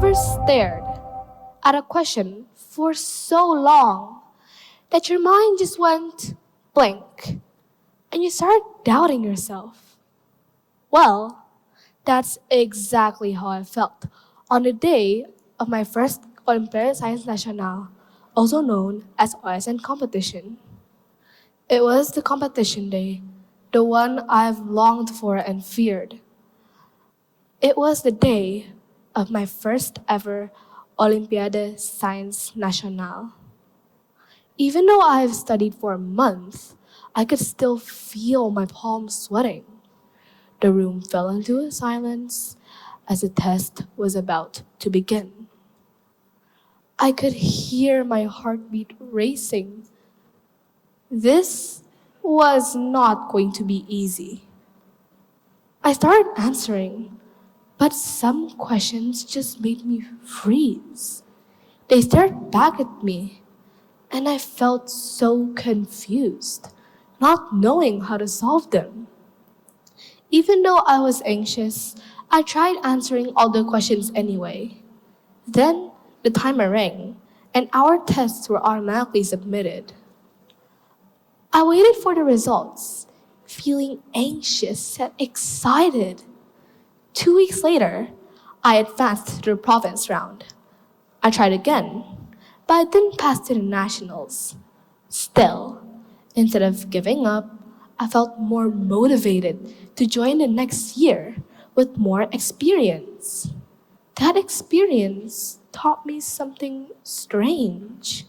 ever stared at a question for so long that your mind just went blank and you started doubting yourself? Well, that's exactly how I felt on the day of my first Olympiad Science National, also known as OSN competition. It was the competition day, the one I've longed for and feared. It was the day of my first ever Olympiade Science National. Even though I have studied for a month, I could still feel my palms sweating. The room fell into a silence as the test was about to begin. I could hear my heartbeat racing. This was not going to be easy. I started answering, but some questions just made me freeze. They stared back at me, and I felt so confused, not knowing how to solve them. Even though I was anxious, I tried answering all the questions anyway. Then the timer rang, and our tests were automatically submitted. I waited for the results, feeling anxious and excited. 2 weeks later, I advanced to the province round. I tried again, but I didn't pass to the nationals. Still, instead of giving up, I felt more motivated to join the next year with more experience. That experience taught me something strange.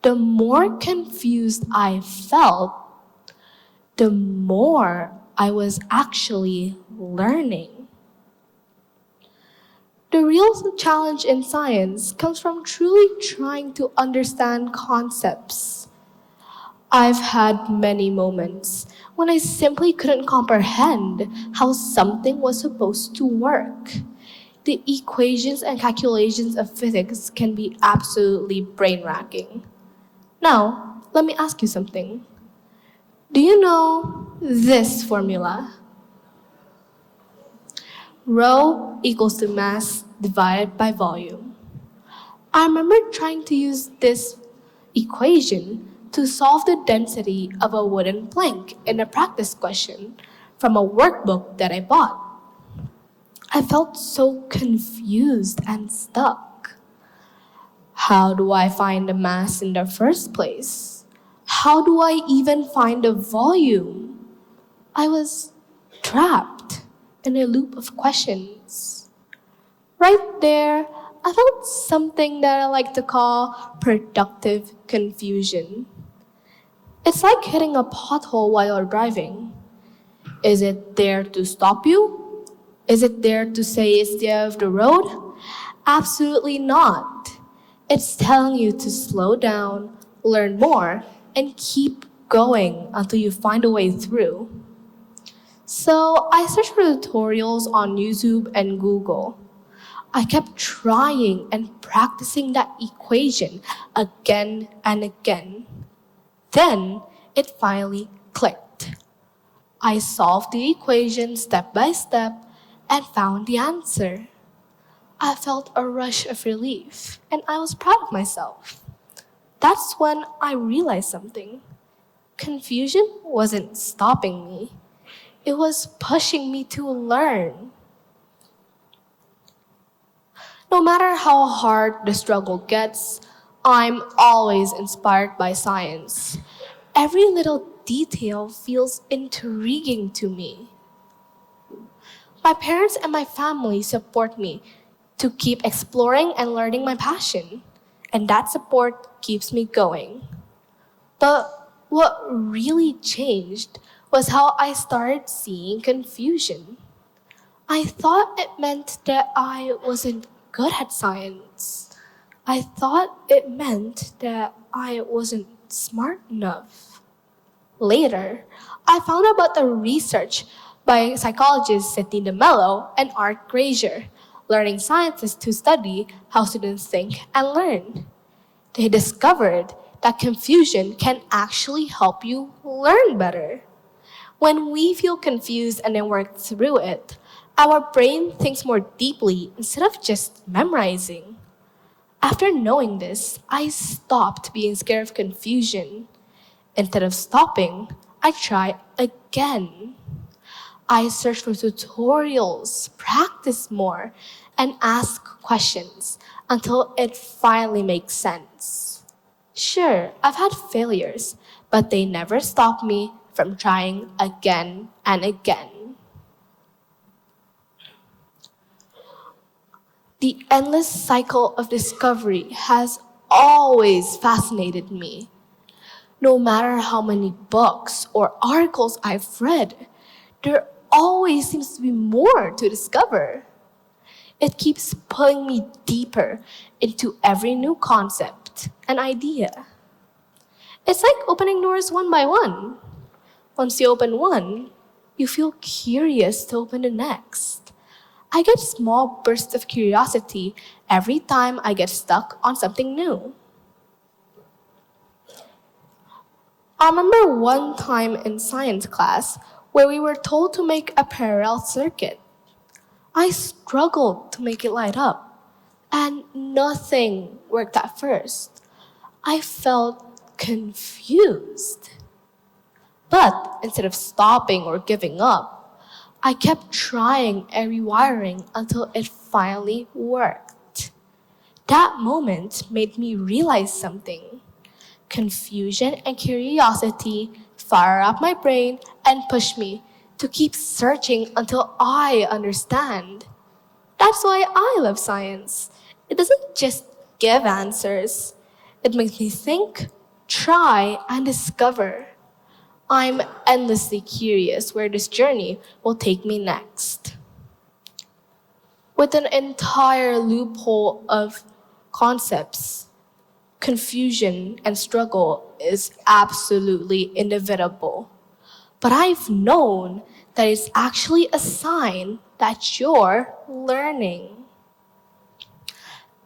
The more confused I felt, the more I was actually learning. The real challenge in science comes from truly trying to understand concepts. I've had many moments when I simply couldn't comprehend how something was supposed to work. The equations and calculations of physics can be absolutely brain-racking. Now, let me ask you something. Do you know this formula? Rho equals to mass divided by volume. I remember trying to use this equation to solve the density of a wooden plank in a practice question from a workbook that I bought. I felt so confused and stuck. How do I find the mass in the first place? How do I even find the volume? I was trapped in a loop of questions. Right there, I felt something that I like to call productive confusion. It's like hitting a pothole while you're driving. Is it there to stop you? Is it there to say it's the end of the road? Absolutely not. It's telling you to slow down, learn more, and keep going until you find a way through. So I searched for tutorials on YouTube and Google. I kept trying and practicing that equation again and again. Then it finally clicked. I solved the equation step by step and found the answer. I felt a rush of relief and I was proud of myself. That's when I realized something. Confusion wasn't stopping me. It was pushing me to learn. No matter how hard the struggle gets, I'm always inspired by science. Every little detail feels intriguing to me. My parents and my family support me to keep exploring and learning my passion, and that support keeps me going. But what really changed was how I started seeing confusion. I thought it meant that I wasn't good at science. I thought it meant that I wasn't smart enough. Later, I found out about the research by psychologists Sidney DeMello and Art Grazier, learning scientists to study how students think and learn. They discovered that confusion can actually help you learn better. When we feel confused and then work through it, Our brain thinks more deeply instead of just memorizing. After knowing this, I stopped being scared of confusion. Instead of stopping, I try again. I search for tutorials, practice more, and ask questions until it finally makes sense. Sure, I've had failures, but they never stop me from trying again and again. The endless cycle of discovery has always fascinated me. No matter how many books or articles I've read, there always seems to be more to discover. It keeps pulling me deeper into every new concept and idea. It's like opening doors one by one. Once you open one, you feel curious to open the next. I get small bursts of curiosity every time I get stuck on something new. I remember one time in science class where we were told to make a parallel circuit. I struggled to make it light up, and nothing worked at first. I felt confused. But instead of stopping or giving up, I kept trying and rewiring until it finally worked. That moment made me realize something. Confusion and curiosity fire up my brain and push me to keep searching until I understand. That's why I love science. It doesn't just give answers, it makes me think, try, and discover. I'm endlessly curious where this journey will take me next. With an entire loophole of concepts, confusion and struggle is absolutely inevitable. But I've known that it's actually a sign that you're learning.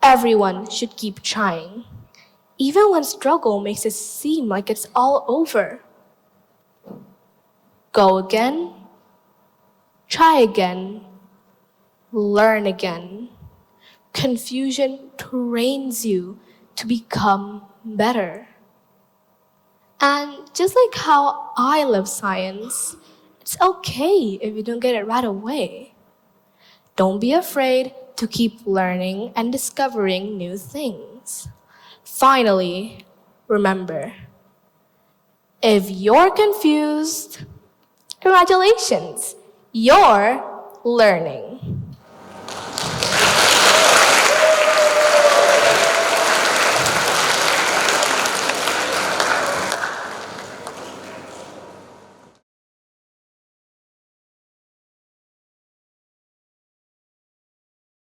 Everyone should keep trying, even when struggle makes it seem like it's all over. Go again, try again, learn again. Confusion trains you to become better. And just like how I love science, it's okay if you don't get it right away. Don't be afraid to keep learning and discovering new things. Finally, remember, if you're confused, congratulations, you're learning.